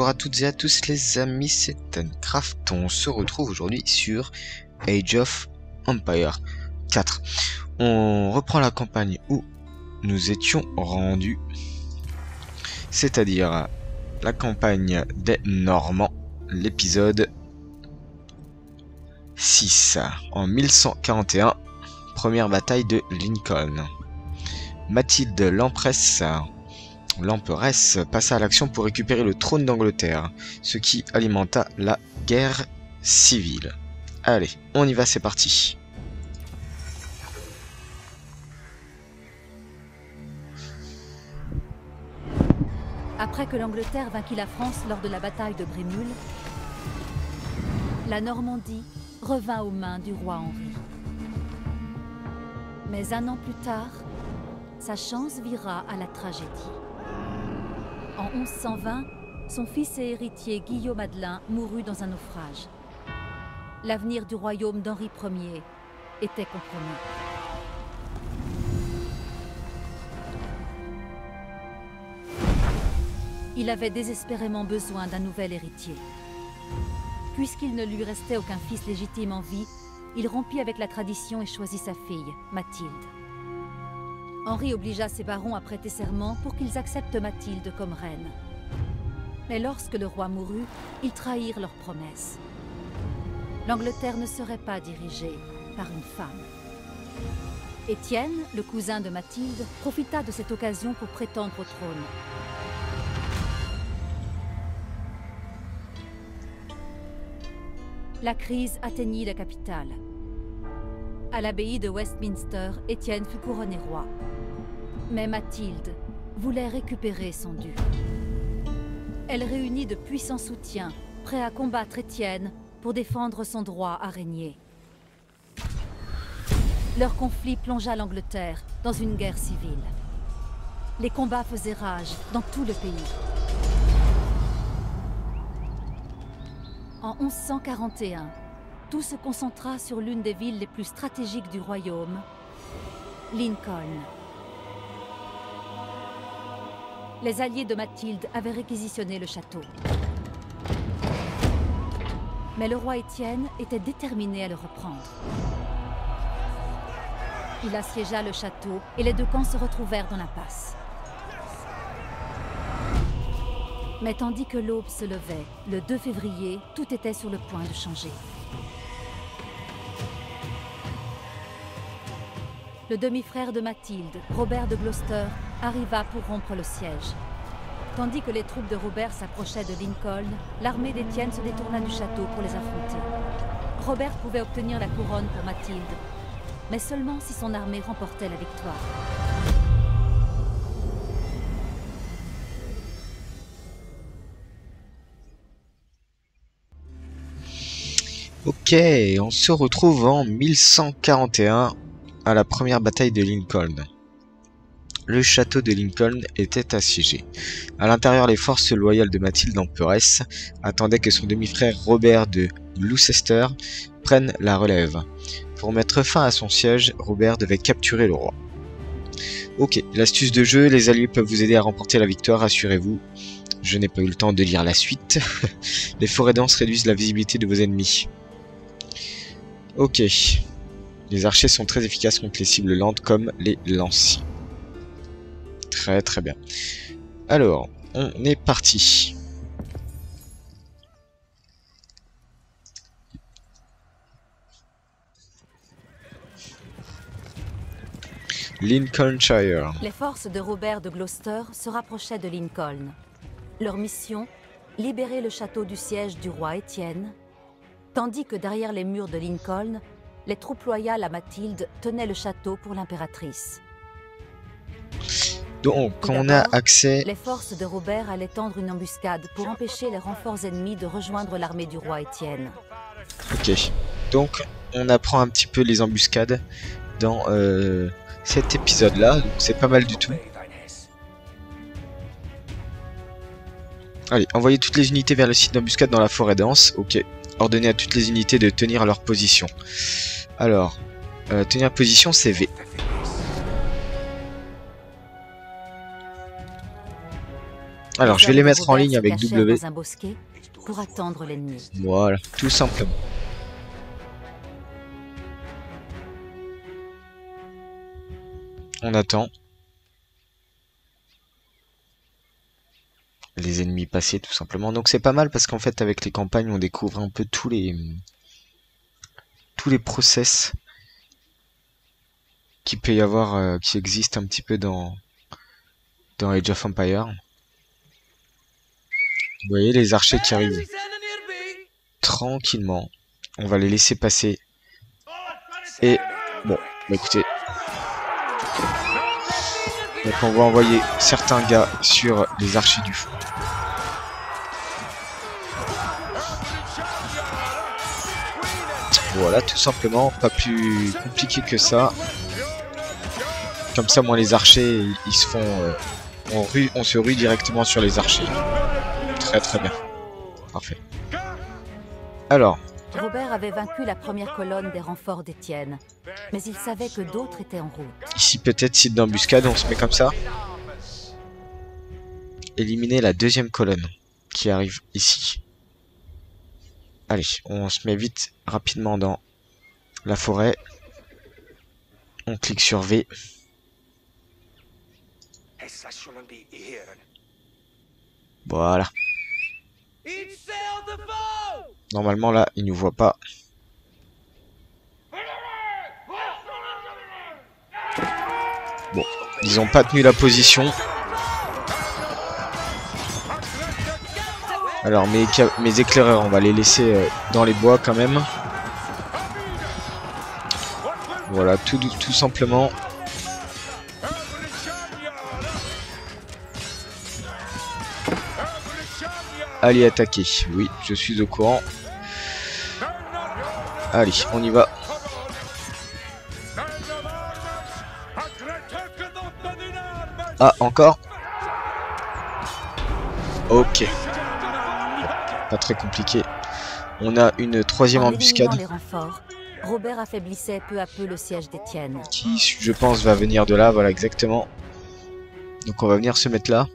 Bonjour à toutes et à tous les amis, c'est Tencraft. On se retrouve aujourd'hui sur Age of Empires 4. On reprend la campagne où nous étions rendus, c'est-à-dire la campagne des Normands, l'épisode 6, en 1141, première bataille de Lincoln. Mathilde l'emperesse passa à l'action pour récupérer le trône d'Angleterre, ce qui alimenta la guerre civile. Allez, on y va, c'est parti. Après que l'Angleterre vainquit la France lors de la bataille de Brémul, la Normandie revint aux mains du roi Henri. Mais un an plus tard, sa chance vira à la tragédie. En 1120, son fils et héritier Guillaume Adelin mourut dans un naufrage. L'avenir du royaume d'Henri Ier était compromis. Il avait désespérément besoin d'un nouvel héritier. Puisqu'il ne lui restait aucun fils légitime en vie, il rompit avec la tradition et choisit sa fille, Mathilde. Henri obligea ses barons à prêter serment pour qu'ils acceptent Mathilde comme reine. Mais lorsque le roi mourut, ils trahirent leur promesse. L'Angleterre ne serait pas dirigée par une femme. Étienne, le cousin de Mathilde, profita de cette occasion pour prétendre au trône. La crise atteignit la capitale. À l'abbaye de Westminster, Étienne fut couronné roi. Mais Mathilde voulait récupérer son dû. Elle réunit de puissants soutiens, prêts à combattre Étienne pour défendre son droit à régner. Leur conflit plongea l'Angleterre dans une guerre civile. Les combats faisaient rage dans tout le pays. En 1141, tout se concentra sur l'une des villes les plus stratégiques du royaume, Lincoln. Les alliés de Mathilde avaient réquisitionné le château. Mais le roi Étienne était déterminé à le reprendre. Il assiégea le château et les deux camps se retrouvèrent dans l'impasse. Mais tandis que l'aube se levait, le 2 février, tout était sur le point de changer. Le demi-frère de Mathilde, Robert de Gloucester, arriva pour rompre le siège. Tandis que les troupes de Robert s'approchaient de Lincoln, l'armée d'Étienne se détourna du château pour les affronter. Robert pouvait obtenir la couronne pour Mathilde, mais seulement si son armée remportait la victoire. Ok, on se retrouve en 1141 à la première bataille de Lincoln. Le château de Lincoln était assiégé. À l'intérieur, les forces loyales de Mathilde l'emperesse attendaient que son demi-frère Robert de Gloucester prenne la relève. Pour mettre fin à son siège, Robert devait capturer le roi. Ok, l'astuce de jeu, les alliés peuvent vous aider à remporter la victoire, rassurez-vous. Je n'ai pas eu le temps de lire la suite. Les forêts denses réduisent la visibilité de vos ennemis. Ok. Les archers sont très efficaces contre les cibles lentes comme les lanciers. Très très bien. Alors, on est parti. Lincolnshire. Les forces de Robert de Gloucester se rapprochaient de Lincoln. Leur mission, libérer le château du siège du roi Étienne, tandis que derrière les murs de Lincoln, les troupes loyales à Mathilde tenaient le château pour l'impératrice. Donc, on a accès... Les forces de Robert allaient tendre une embuscade pour empêcher les renforts ennemis de rejoindre l'armée du roi Étienne. Ok, donc on apprend un petit peu les embuscades dans cet épisode-là, donc c'est pas mal du tout. Allez, envoyez toutes les unités vers le site d'embuscade dans la forêt dense. Ok, ordonnez à toutes les unités de tenir leur position. Alors, tenir position, c'est V. Alors, je vais les mettre en ligne avec W. Dans un bosquet pour attendre l'ennemi. Voilà, tout simplement. On attend. Les ennemis passer, tout simplement. Donc c'est pas mal parce qu'en fait, avec les campagnes, on découvre un peu tous les process qu'il peut y avoir, qui existent un petit peu dans Age of Empires. Vous voyez les archers qui arrivent tranquillement. On va les laisser passer. Et bon, bah écoutez. Donc on va envoyer certains gars sur les archers du feu. Voilà, tout simplement, pas plus compliqué que ça. Comme ça, moi, les archers, ils se font... on se rue directement sur les archers. Très très bien. Parfait. Alors. Robert avait vaincu la première colonne des renforts d'Étienne, mais il savait que d'autres étaient en route. Ici, peut-être, site d'embuscade, on se met comme ça. Éliminer la deuxième colonne qui arrive ici. Allez, on se met vite, rapidement dans la forêt. On clique sur V. Voilà. Normalement là, il nous voit pas. Bon, ils ont pas tenu la position. Alors mes éclaireurs, on va les laisser dans les bois quand même. Voilà, tout simplement. Allez attaquer. Oui, je suis au courant. Allez, on y va. Ah, encore. Ok. Pas très compliqué. On a une troisième embuscade. Les renforts, Robert affaiblissait peu à peu le siège d'Étienne. Qui, je pense, va venir de là. Voilà, exactement. Donc on va venir se mettre là.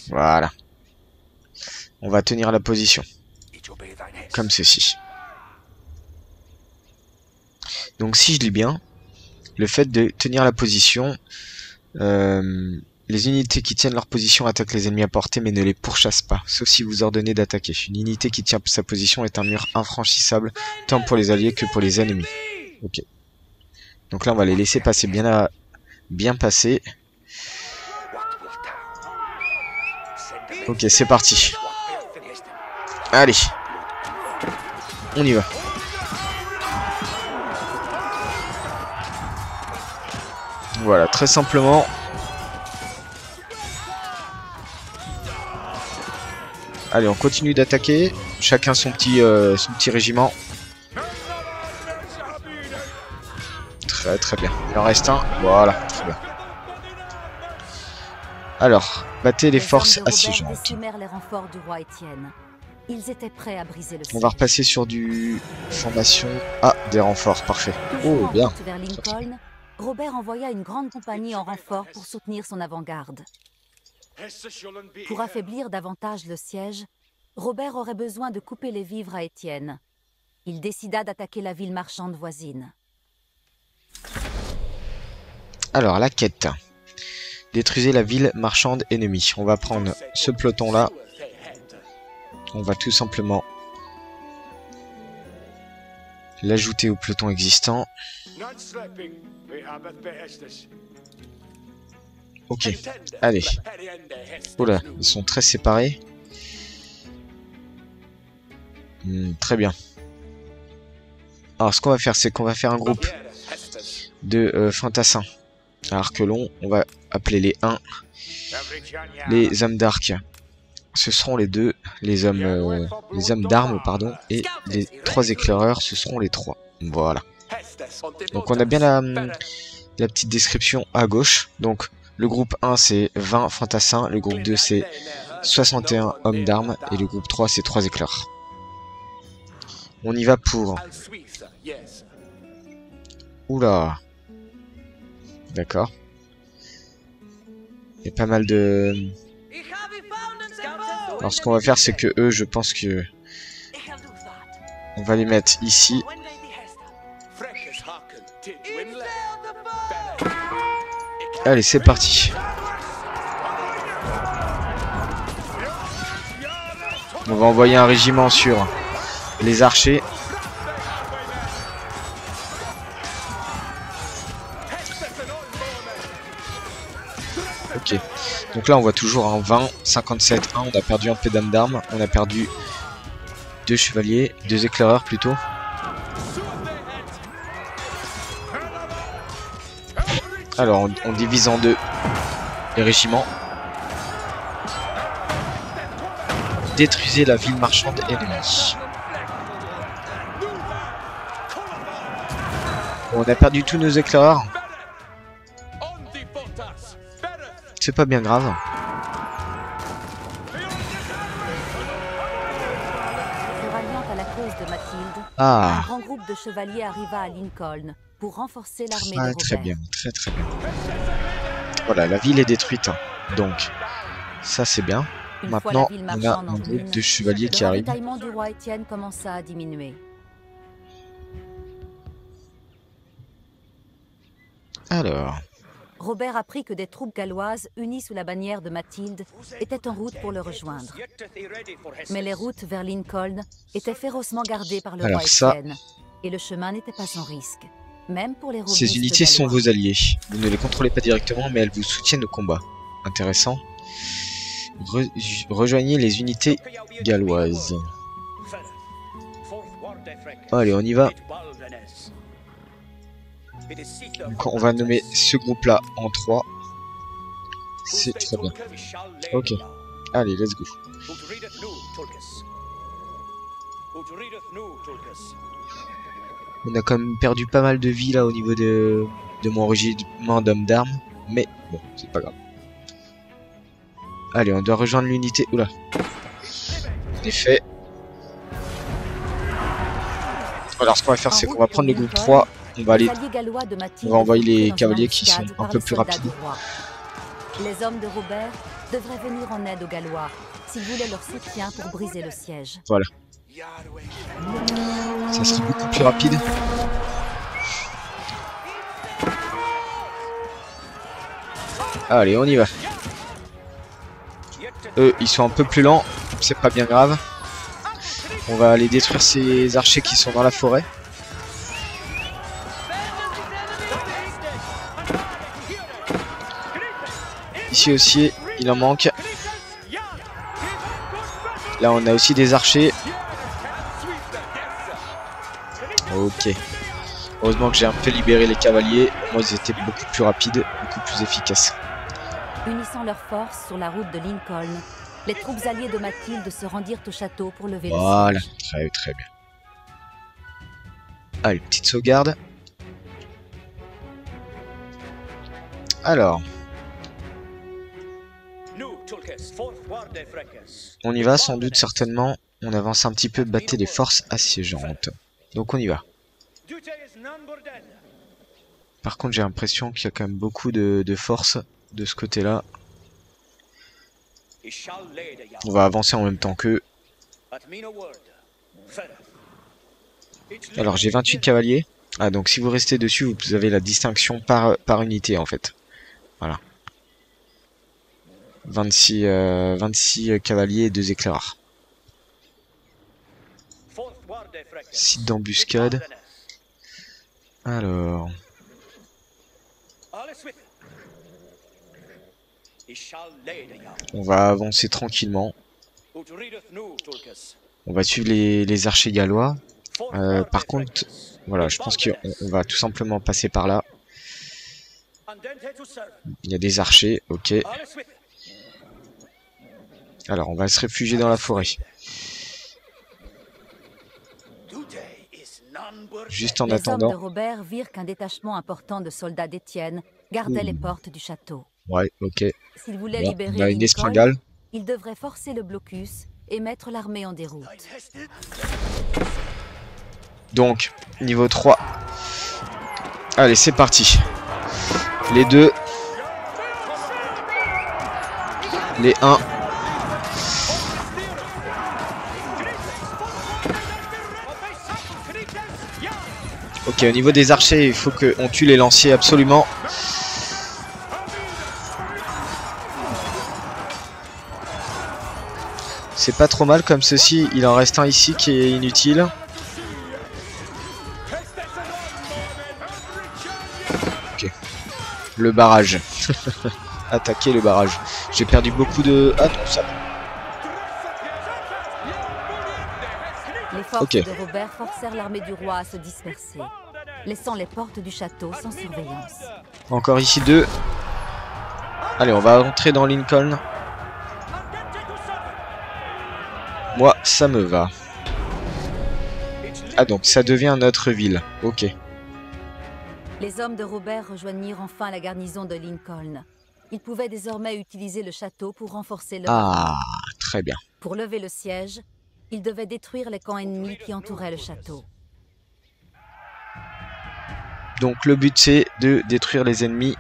Voilà. On va tenir la position. Comme ceci. Donc si je lis bien, le fait de tenir la position, les unités qui tiennent leur position attaquent les ennemis à portée mais ne les pourchassent pas, sauf si vous ordonnez d'attaquer. Une unité qui tient sa position est un mur infranchissable, tant pour les alliés que pour les ennemis. Ok. Donc là on va les laisser passer bien passer. Ok, c'est parti. Allez. On y va. Voilà, très simplement. Allez, on continue d'attaquer. Chacun son petit régiment. Très très bien. Il en reste un. Voilà, très bien. Alors, battez les forces assiégeantes. Les renforts du roi Étienne. Ils étaient prêts à briser le on va repasser sur du formation. Ah, des renforts, parfait. Oh, bien. Vers Lincoln, Robert envoya une grande compagnie en renfort pour soutenir son avant-garde. Pour affaiblir davantage le siège, Robert aurait besoin de couper les vivres à Étienne. Il décida d'attaquer la ville marchande voisine. Alors, la quête. Détruisez la ville marchande ennemie. On va prendre ce peloton-là. On va tout simplement l'ajouter au peloton existant. Ok, allez. Oula, ils sont très séparés. Très bien. Alors, ce qu'on va faire, c'est qu'on va faire un groupe de fantassins à arc long. On va appeler les 1. Les hommes d'arc, ce seront les 2. Les hommes d'armes, pardon. Et les 3 éclaireurs, ce seront les 3. Voilà. Donc, on a bien la petite description à gauche. Donc, le groupe 1, c'est 20 fantassins. Le groupe 2, c'est 61 hommes d'armes. Et le groupe 3, c'est 3 éclaireurs. On y va pour... Oula. D'accord. Il y a pas mal de... Alors ce qu'on va faire, c'est que eux, je pense que... On va les mettre ici. Allez, c'est parti. On va envoyer un régiment sur les archers. Ok. Donc là, on voit toujours un 20, 57, 1. On a perdu un peu d'armes. On a perdu 2 chevaliers, 2 éclaireurs plutôt. Alors, on divise en deux les régiments. Détruisez la ville marchande ennemie. On a perdu tous nos éclaireurs. C'est pas bien grave. Un grand groupe de chevaliers arriva à Lincoln pour renforcer l'armée de Robert. Très bien, très bien. Voilà, la ville est détruite. Donc, ça c'est bien. Maintenant, on a un groupe de chevaliers qui arrive. Le ravitaillement du roi Étienne commença à diminuer. Alors... Robert apprit que des troupes galloises, unies sous la bannière de Mathilde, étaient en route pour le rejoindre. Mais les routes vers Lincoln étaient férocement gardées par le roi Étienne, et le chemin n'était pas sans risque, même pour les robustes Ces unités gallois. sont vos alliés. Vous ne les contrôlez pas directement, mais elles vous soutiennent au combat. Intéressant. Rejoignez les unités galloises. Allez, on y va. Donc on va nommer ce groupe là en 3. C'est très bien. Ok. Allez, let's go. On a quand même perdu pas mal de vie là au niveau de mon régiment d'hommes d'armes. Mais bon, c'est pas grave. Allez, on doit rejoindre l'unité. Oula. En effet. Alors ce qu'on va faire, c'est qu'on va prendre le groupe 3. On va envoyer les cavaliers qui sont un peu plus rapides. Les hommes de Robert devraient venir en aide aux Gallois s'ils voulaient leur soutien pour briser le siège. Voilà. Ça sera beaucoup plus rapide. Allez, on y va. Eux, ils sont un peu plus lents. C'est pas bien grave. On va aller détruire ces archers qui sont dans la forêt. Ici aussi, il en manque. Là, on a aussi des archers. Ok. Heureusement que j'ai un peu libéré les cavaliers. Moi, ils étaient beaucoup plus rapides, beaucoup plus efficaces. Unissant leurs forces sur la route de Lincoln, les troupes alliées de Mathilde se rendirent au château pour lever le siège. Voilà, très bien. Allez, petite sauvegarde. Alors... On y va sans doute, certainement. On avance un petit peu, battez les forces assiégeantes. Donc on y va. Par contre, j'ai l'impression qu'il y a quand même beaucoup de force de ce côté-là. On va avancer en même temps qu'eux. Alors j'ai 28 cavaliers. Ah, donc si vous restez dessus, vous avez la distinction par unité en fait. Voilà. 26 cavaliers et 2 éclaireurs. Site d'embuscade. Alors... On va avancer tranquillement. On va suivre les archers gallois. Par contre, voilà, je pense qu'on va tout simplement passer par là. Il y a des archers, ok. Alors, on va se réfugier dans la forêt. Juste en attendant... Les hommes de Robert virent qu'un détachement important de soldats d'Étienne gardait les portes du château. Ouais, ok. S'ils voulaient libérer on a une Lincoln, espringale. ils devraient forcer le blocus et mettre l'armée en déroute. Donc, niveau 3. Allez, c'est parti. Les 2. Les 1. Ok, au niveau des archers, il faut qu'on tue les lanciers absolument. C'est pas trop mal comme ceci. Il en reste un ici qui est inutile. Ok. Le barrage. Attaquer le barrage. J'ai perdu beaucoup de... Ah non, ça va. Les forces de Robert forcèrent l'armée du roi à se disperser, laissant les portes du château sans surveillance. Encore ici 2. Allez, on va entrer dans Lincoln. Moi, ça me va. Ah, donc ça devient notre ville. Ok. Les hommes de Robert rejoignirent enfin la garnison de Lincoln. Ils pouvaient désormais utiliser le château pour renforcer leur armée. Très bien. Pour lever le siège, ils devaient détruire les camps ennemis qui entouraient le château. Donc le but c'est de détruire les ennemis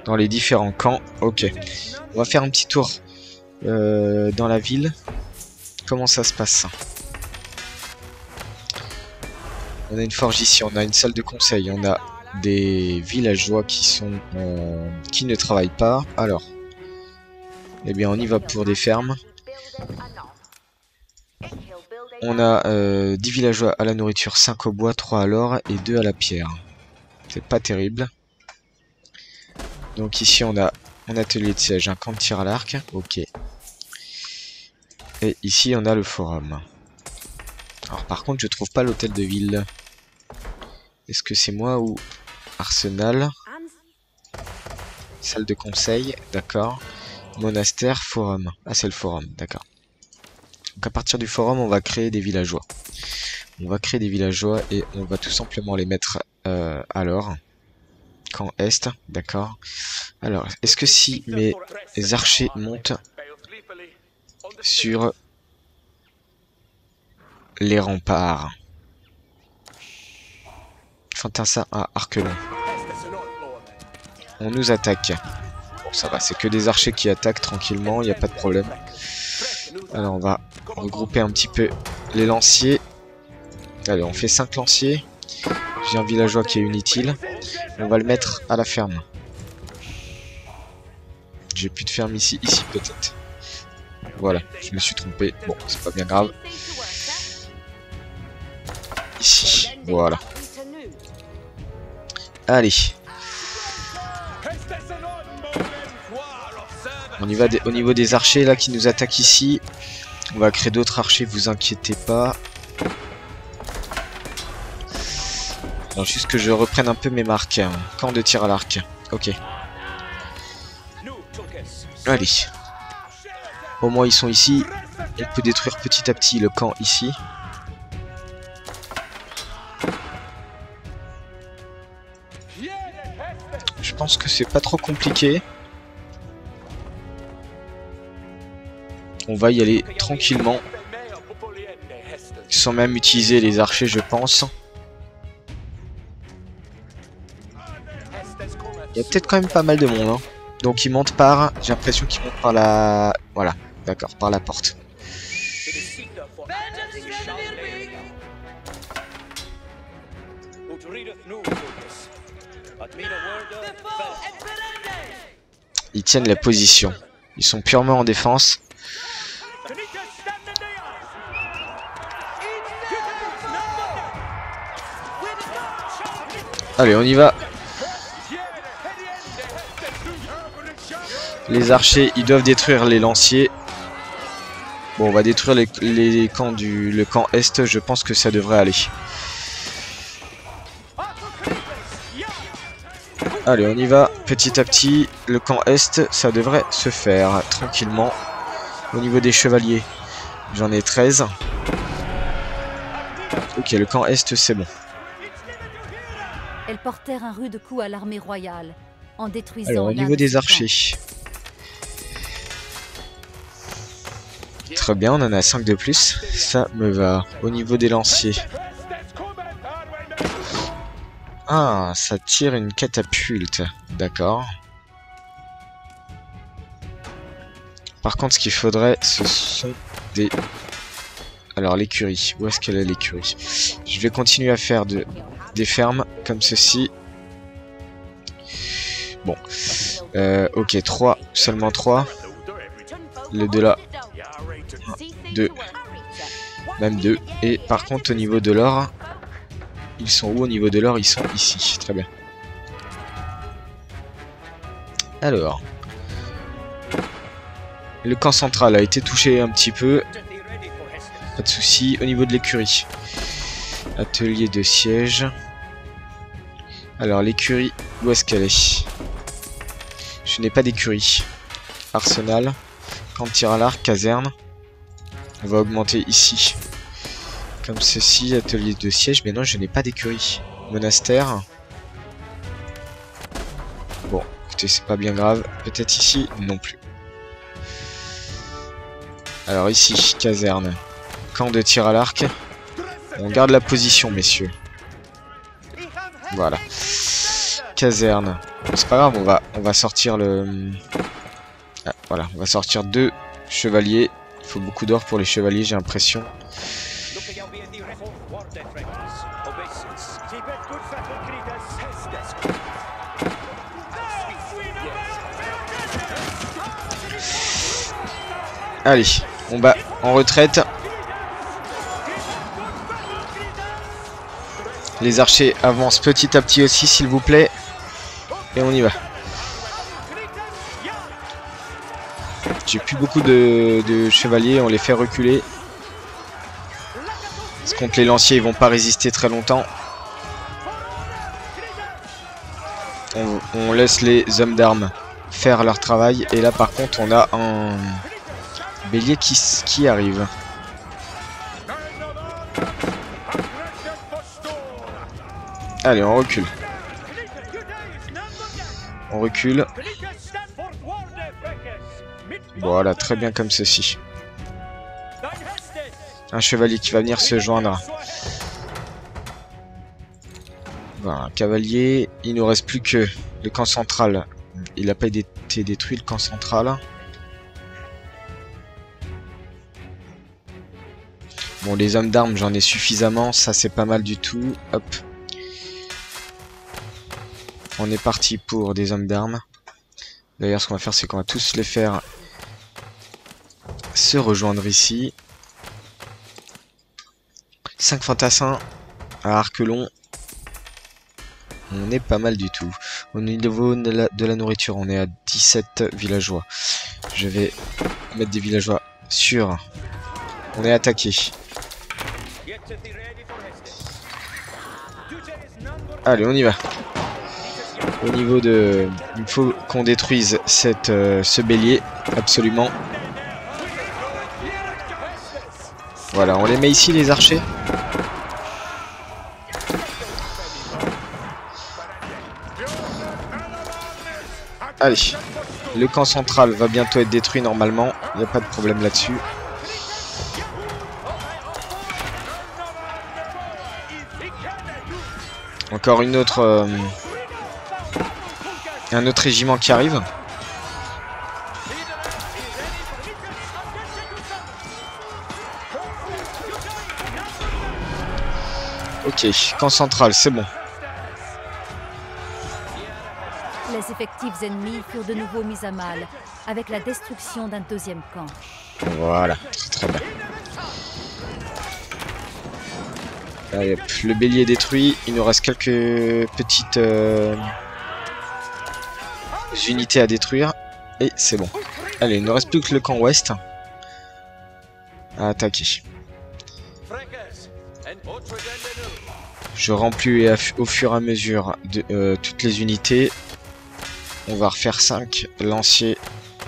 dans les différents camps. Ok. On va faire un petit tour dans la ville. Comment ça se passe? On a une forge ici, on a une salle de conseil, on a des villageois qui ne travaillent pas. Alors, eh bien on y va pour des fermes. On a 10 villageois à la nourriture, 5 au bois, 3 à l'or et 2 à la pierre. C'est pas terrible. Donc ici on a un atelier de siège, un camp de tir à l'arc. Ok. Et ici on a le forum. Alors par contre je trouve pas l'hôtel de ville. Est-ce que c'est moi ou arsenal? Salle de conseil, d'accord. Monastère, forum. Ah c'est le forum, d'accord. Donc à partir du forum on va créer des villageois. On va créer des villageois et on va tout simplement les mettre alors. Camp Est, d'accord. Alors, est-ce que si mes archers montent sur les remparts. Enfin, ça à Arquelon. On nous attaque. Bon, ça va, c'est que des archers qui attaquent tranquillement, il n'y a pas de problème. Alors, on va regrouper un petit peu les lanciers. Allez, on fait 5 lanciers. J'ai un villageois qui est inutile. On va le mettre à la ferme. J'ai plus de ferme ici, peut-être. Voilà, je me suis trompé. Bon, c'est pas bien grave. Ici, voilà. Allez. On y va au niveau des archers là qui nous attaquent ici. On va créer d'autres archers, vous inquiétez pas. Alors juste que je reprenne un peu mes marques. Camp de tir à l'arc. Ok. Allez. Au moins ils sont ici. On peut détruire petit à petit le camp ici. Je pense que c'est pas trop compliqué. On va y aller tranquillement. Sans même utiliser les archers, je pense. Il y a peut-être quand même pas mal de monde. Hein. Donc ils montent par... J'ai l'impression qu'ils montent par la... Voilà, d'accord, par la porte. Ils tiennent la position. Ils sont purement en défense. Allez, on y va. Les archers, ils doivent détruire les lanciers. Bon, on va détruire les camps le camp Est. Je pense que ça devrait aller. Allez, on y va. Petit à petit, le camp Est, ça devrait se faire tranquillement. Au niveau des chevaliers, j'en ai 13. Ok, le camp Est, c'est bon. Elles portèrent un rude coup à l'armée royale, en détruisant... Alors, au niveau des archers... Très bien, on en a 5 de plus. Ça me va. Au niveau des lanciers. Ah, ça tire une catapulte. D'accord. Par contre, ce qu'il faudrait, ce sont des... Alors, l'écurie. Où est-ce qu'elle est, l'écurie? Je vais continuer à faire des fermes comme ceci. Bon. Ok, 3. Seulement 3. Les deux là. 2. Même 2. Et par contre, au niveau de l'or, ils sont où au niveau de l'or? Ils sont ici. Très bien. Alors. Le camp central a été touché un petit peu. Pas de souci. Au niveau de l'écurie. Atelier de siège. Alors, l'écurie, où est-ce qu'elle est? Je n'ai pas d'écurie. Arsenal. Camp de tir à l'arc, caserne. On va augmenter ici. Comme ceci, atelier de siège. Mais non, je n'ai pas d'écurie. Monastère. Bon, écoutez, c'est pas bien grave. Peut-être ici, non plus. Alors ici, caserne. Camp de tir à l'arc. On garde la position, messieurs. Voilà. Caserne. C'est pas grave, on va sortir le... Ah, voilà, on va sortir 2 chevaliers. Il faut beaucoup d'or pour les chevaliers, j'ai l'impression. Allez, on bat en retraite. Les archers avancent petit à petit aussi, s'il vous plaît. Et on y va. J'ai plus beaucoup de chevaliers, on les fait reculer. Parce que contre les lanciers, ils vont pas résister très longtemps. On laisse les hommes d'armes faire leur travail. Et là, par contre, on a un bélier qui arrive. Allez, on recule. On recule. Voilà, très bien comme ceci. Un chevalier qui va venir se joindre. Voilà, un cavalier. Il nous reste plus que le camp central. Il n'a pas été détruit, le camp central. Bon, les hommes d'armes, j'en ai suffisamment. Ça, c'est pas mal du tout. Hop. On est parti pour des hommes d'armes. D'ailleurs, ce qu'on va faire, c'est qu'on va tous les faire se rejoindre ici. 5 fantassins à arc long. On est pas mal du tout. Au niveau de la nourriture, on est à 17 villageois. Je vais mettre des villageois sur. On est attaqué. Allez, on y va. Au niveau de... Il faut qu'on détruise ce bélier. Absolument. Voilà, on les met ici, les archers. Allez. Le camp central va bientôt être détruit normalement. Il n'y a pas de problème là-dessus. Encore une autre... un autre régiment qui arrive. Ok, camp central, c'est bon. Les effectifs ennemis furent de nouveau mis à mal, avec la destruction d'un deuxième camp. Voilà, très bien. Allez, hop, le bélier est détruit. Il nous reste quelques petites unités à détruire. Et c'est bon. Allez, il ne reste plus que le camp ouest à attaquer. Je remplis au fur et à mesure de toutes les unités. On va refaire 5 lanciers,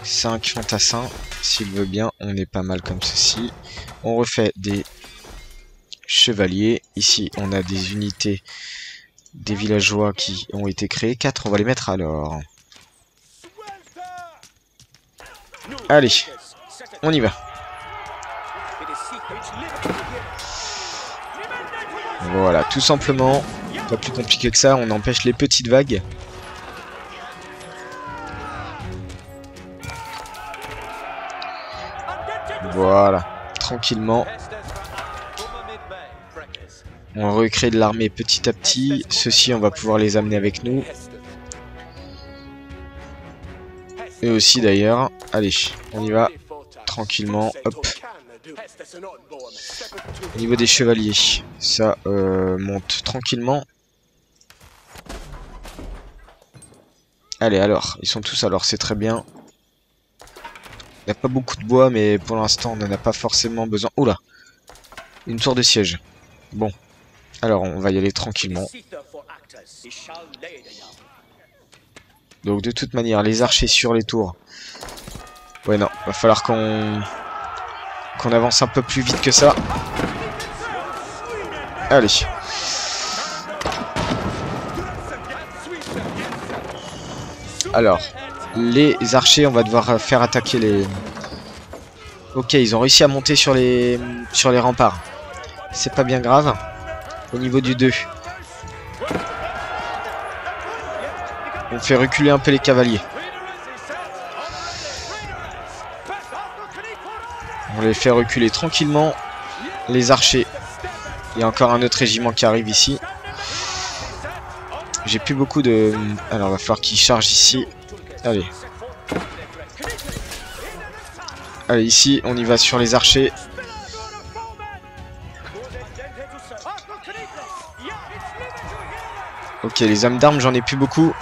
5 fantassins. S'il veut bien, on est pas mal comme ceci. On refait des chevaliers. Ici, on a des unités, des villageois qui ont été créés. 4, on va les mettre alors. Allez, on y va. Voilà, tout simplement. Pas plus compliqué que ça, on empêche les petites vagues. Voilà, tranquillement. On recrée de l'armée petit à petit. Ceux-ci, on va pouvoir les amener avec nous. Et aussi d'ailleurs. Allez, on y va. Tranquillement. Hop. Au niveau des chevaliers, ça monte tranquillement. Allez, alors. Ils sont tous alors, c'est très bien. Il n'y a pas beaucoup de bois, mais pour l'instant, on n'en a pas forcément besoin. Oula! Une tour de siège. Bon. Alors, on va y aller tranquillement. Donc, de toute manière, les archers sur les tours. Ouais, non. Va falloir qu'on avance un peu plus vite que ça. Allez. Alors, les archers, on va devoir faire attaquer les... Ok, ils ont réussi à monter sur les remparts. C'est pas bien grave. Au niveau du 2. On fait reculer un peu les cavaliers. On les fait reculer tranquillement. Les archers. Il y a encore un autre régiment qui arrive ici. J'ai plus beaucoup de... Alors, il va falloir qu'ils chargent ici. Allez. Allez, ici, on y va sur les archers. Ok, les hommes d'armes, j'en ai plus beaucoup.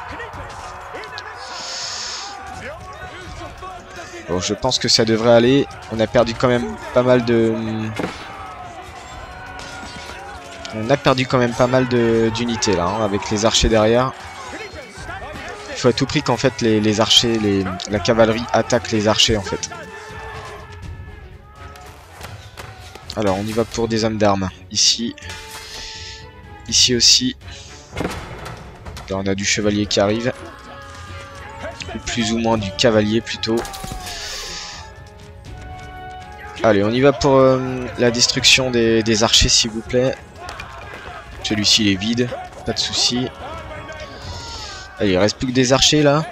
Bon, je pense que ça devrait aller. On a perdu quand même pas mal de... On a perdu quand même pas mal d'unités là, hein, avec les archers derrière. Il faut à tout prix qu'en fait les archers, la cavalerie attaque les archers en fait. Alors on y va pour des hommes d'armes. Ici. Ici aussi. Là on a du chevalier qui arrive. Ou plus ou moins du cavalier plutôt. Allez, on y va pour la destruction des archers s'il vous plaît. Celui-ci il est vide, pas de souci. Allez, il reste plus que des archers là.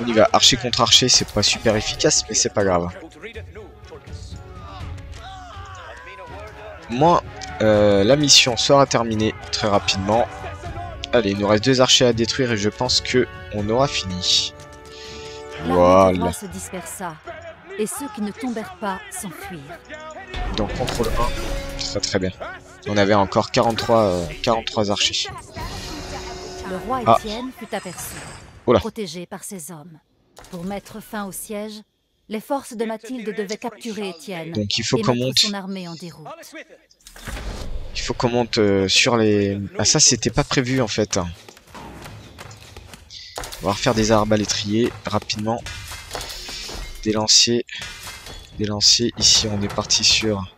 On y va, archer contre archer, c'est pas super efficace, mais c'est pas grave. Moi, la mission sera terminée très rapidement. Allez, il nous reste 2 archers à détruire et je pense que on aura fini. Voilà. Se dispersa, et ceux qui ne tombèrent pas s'enfuirent. Donc contrôle 1, très très bien. On avait encore 43 archers. Le roi Étienne fut aperçu, protégé par ses hommes. Pour mettre fin au siège, les forces de Mathilde devaient capturer Étienne. Donc il faut et qu'on mettre monte. son armée en déroute. Il faut qu'on monte sur les... Ah ça c'était pas prévu en fait. On va refaire des arbalétriers rapidement. Des lanciers. Des lanciers. Ici on est parti sur...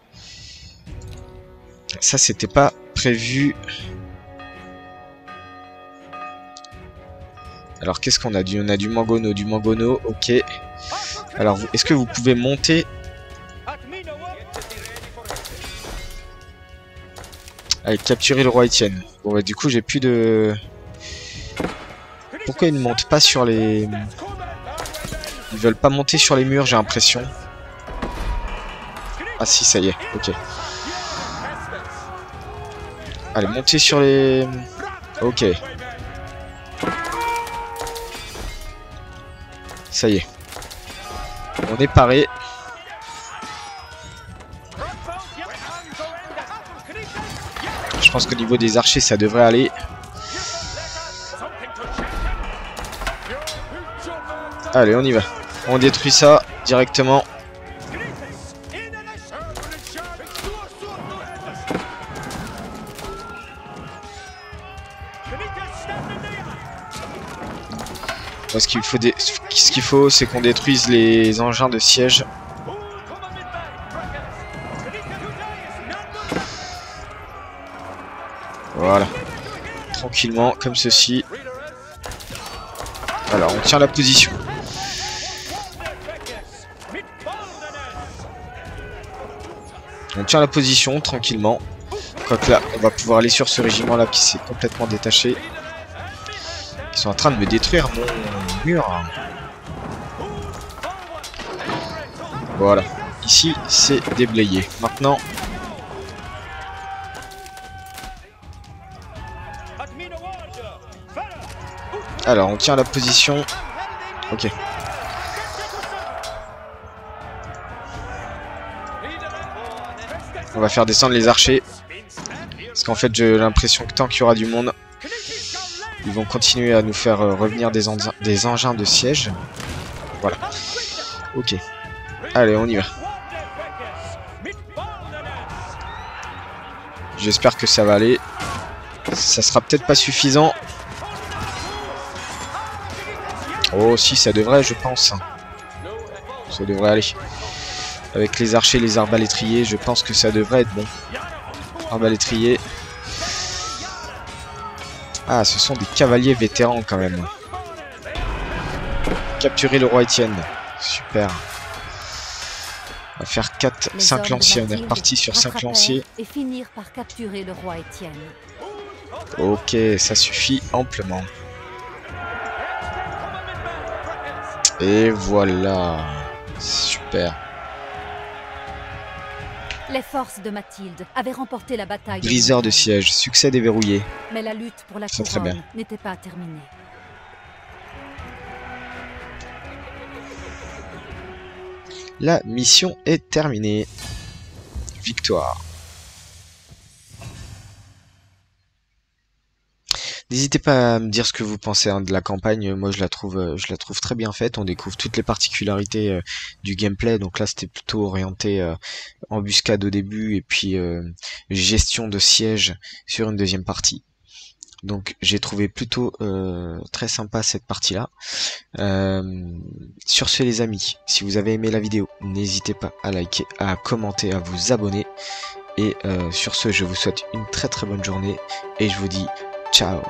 Ça c'était pas prévu. Alors qu'est-ce qu'on a dit? On a du mangono, ok. Alors est-ce que vous pouvez monter? Allez, capturer le roi Étienne. Bon bah du coup j'ai plus de... Pourquoi ils ne montent pas sur les... Ils veulent pas monter sur les murs, j'ai l'impression. Ah si, ça y est, ok. Allez, montez sur les... Ok. Ça y est. On est paré. Je pense qu'au niveau des archers, ça devrait aller. Allez, on y va. On détruit ça directement. Ce qu'il faut, c'est qu'on détruise les engins de siège. Voilà. Tranquillement, comme ceci. Alors, on tient la position. On tient la position tranquillement. Quoique là, on va pouvoir aller sur ce régiment là qui s'est complètement détaché. Ils sont en train de me détruire mon mur. Voilà. Ici, c'est déblayé. Maintenant... Alors, on tient la position. Ok. On va faire descendre les archers. Parce qu'en fait, j'ai l'impression que tant qu'il y aura du monde, ils vont continuer à nous faire revenir des engins de siège. Voilà. Ok. Allez, on y va. J'espère que ça va aller. Ça sera peut-être pas suffisant. Oh si, ça devrait, je pense. Ça devrait aller. Avec les archers, les arbalétriers, je pense que ça devrait être bon. Arbalétriers. Ah, ce sont des cavaliers vétérans quand même. Capturer le roi Étienne. Super. On va faire 5 lanciers. On est reparti sur 5 lanciers. Et finir par capturer le roi Étienne. Ok, ça suffit amplement. Et voilà. Super. Les forces de Mathilde avaient remporté la bataille. Briseur de siège, succès déverrouillé. Mais la lutte pour la couronne n'était pas terminée. La mission est terminée. Victoire. N'hésitez pas à me dire ce que vous pensez de la campagne. Moi, je la trouve très bien faite. On découvre toutes les particularités du gameplay. Donc là, c'était plutôt orienté embuscade au début et puis gestion de siège sur une deuxième partie. Donc j'ai trouvé plutôt très sympa cette partie-là. Sur ce, les amis, si vous avez aimé la vidéo, n'hésitez pas à liker, à commenter, à vous abonner. Et sur ce, je vous souhaite une très très bonne journée et je vous dis ciao.